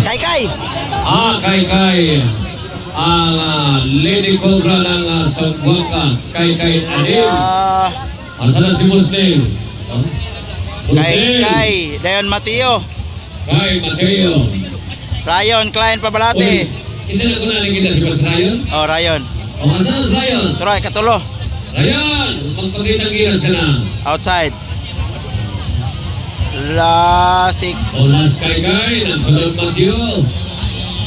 Kay. Kay. Ang Lady Cobra ng Sambuanga. Kay Adim. Asa na si Muslim? Kay. Dayon Mateo. Kay Mateo. Rayon, Klein Pabalate. Isa na ko na nakita si Mas Rayon? Oh, Rayon. Asa na si Rayon? Turoy, katulo. Rayon! Magpagkita-kita sila. Outside. Lasik. Olas Kay. Nagsunod Mateo.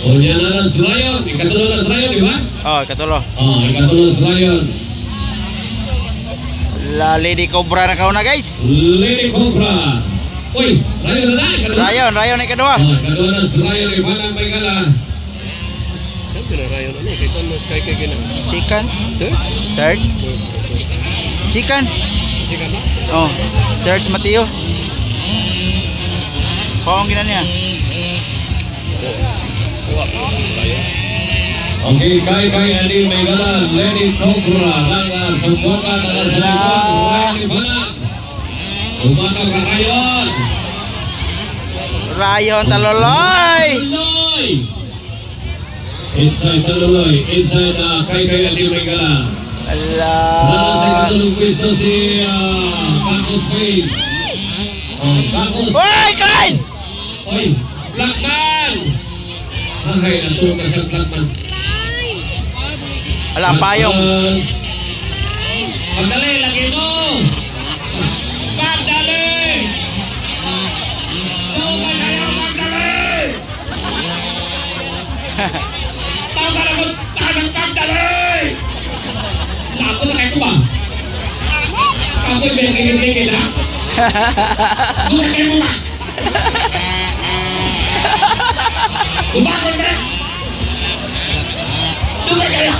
O niya na lang si Rayon. Ikatulo na si Rayon, di ba? Oh, katulo. Ikatulo si Rayon. La Lady Cobra na kauna, guys. Lady Cobra. Uy, Rayon na na. Rayon ay kadua. Kadua na si Rayon. Ibanang may gala. Chicken. Third. Chicken. Oh, third si Mateo. Kung gina niya. Okay, Kay Adi may gala. Lady Cobra ng Sambuanga na sa likod. Rayon Ibanang. Umatang ka Rayon. Rayon Taloloy. Inside Taloloy. Inside Kay Adi may gala. Nasa sa katulong pwesto si Kakos Face. Kakos. Uy, Klein! Uy, Blackman! Ay, natulog ka sa Blackman. Wala, payong. Pagdali, lagi mo! Pagdali! Tawag kayo, pagdali! Tawag ako, pagdali! Ako na kayo ba? Ako'y binigay na? Doon kayo mo ba? Umakon na! Doon kayo!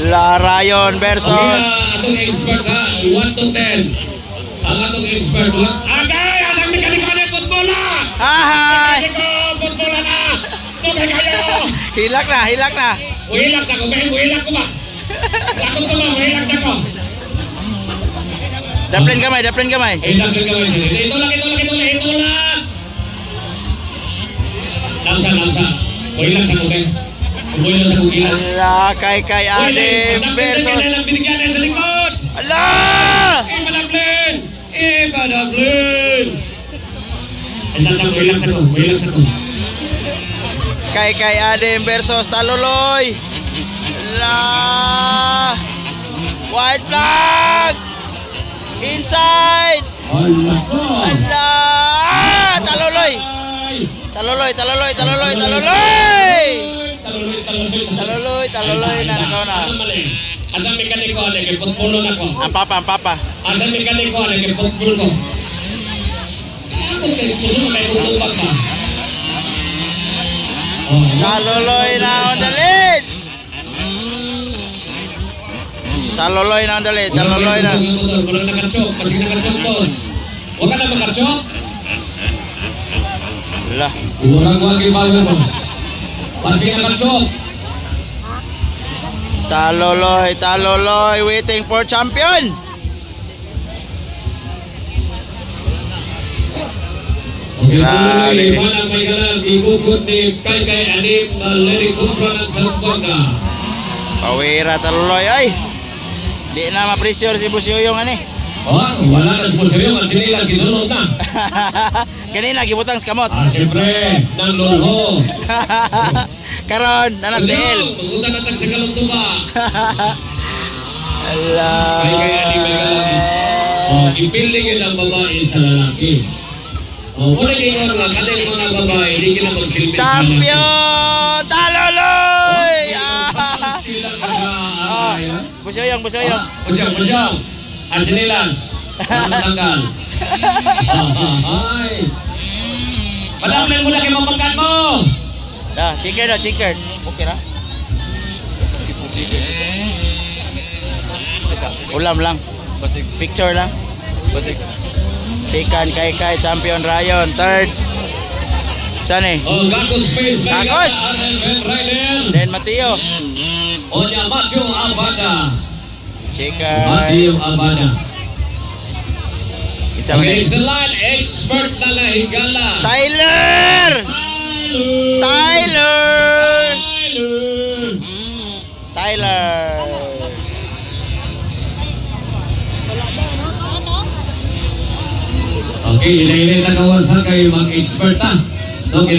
La Rayon versus atong expert ha, 1 to 10. Ang atong expert ha. Agay! Asang mekaniko na football na! Hi! Mekaniko, football na! Doon kayo! Hilak na. Uhilag na ko, uhilag ko ba? Lakot ko ba, uhilag na ko. Daplin kamay. Uhilag ka ba sila? Ito lang. Lamsa. Uhilag sa ko, uhilag sa ko. La Kay Adim versus Binigyan na sa likod! Ala! Ibadablin! Uhilag sa ko. Kay Adim versus Taloloy. La white flag inside. Ala! Taloloy na nakauna. Asa mekaniko ada kay putpulo na ko. Ang papa. Asa mekaniko ada kay putpulo ko. Ako kay pulo kay pulo pa. Taloloy na on the lead. Taloloy na. Walang nakachok, kasi nakachok boss. Huwag ka na makachok. Ala. Urang wag ibaga boss. Kasi nakachok. Taloloy waiting for champion. Grabe. Manang may galang igugod ni Kay Adim Lady Cobra ng Sambuanga. Pawira Taloloy ay. Di na ma-pressure si Busyuyong ani. Wala na sponsor yung mansinila sisunod na. Kanina gibutang sa kamot. Siyempre, ng lulho. Karon nanas DL. Magutan na tag sa kaluntuba. Ala. Kay Adim may galang. Ipiling yun ang babae sa lalaki. Wala kayo nga, kanil mga babae, hindi ka na magsilbi sa lalaki. Champion! Taloloy! Busyuyong. Busyong. Arsinilas. Tanggal. Ay. Padamlan mo na kayo mapagkat mo. Chicken. Okay na? Ulam lang. Picture lang. Second kay champion Rayon. Third. Saan eh? Gakos Space. Gakos. Then Mateo. Onya Matthew Abada. Chicken. Matthew Abada. Sa mga Next line, expert na lahigala. Tyler! Tyler! Tyler! Okay, ilaylay na kawan sa kayo mag-expert na. No,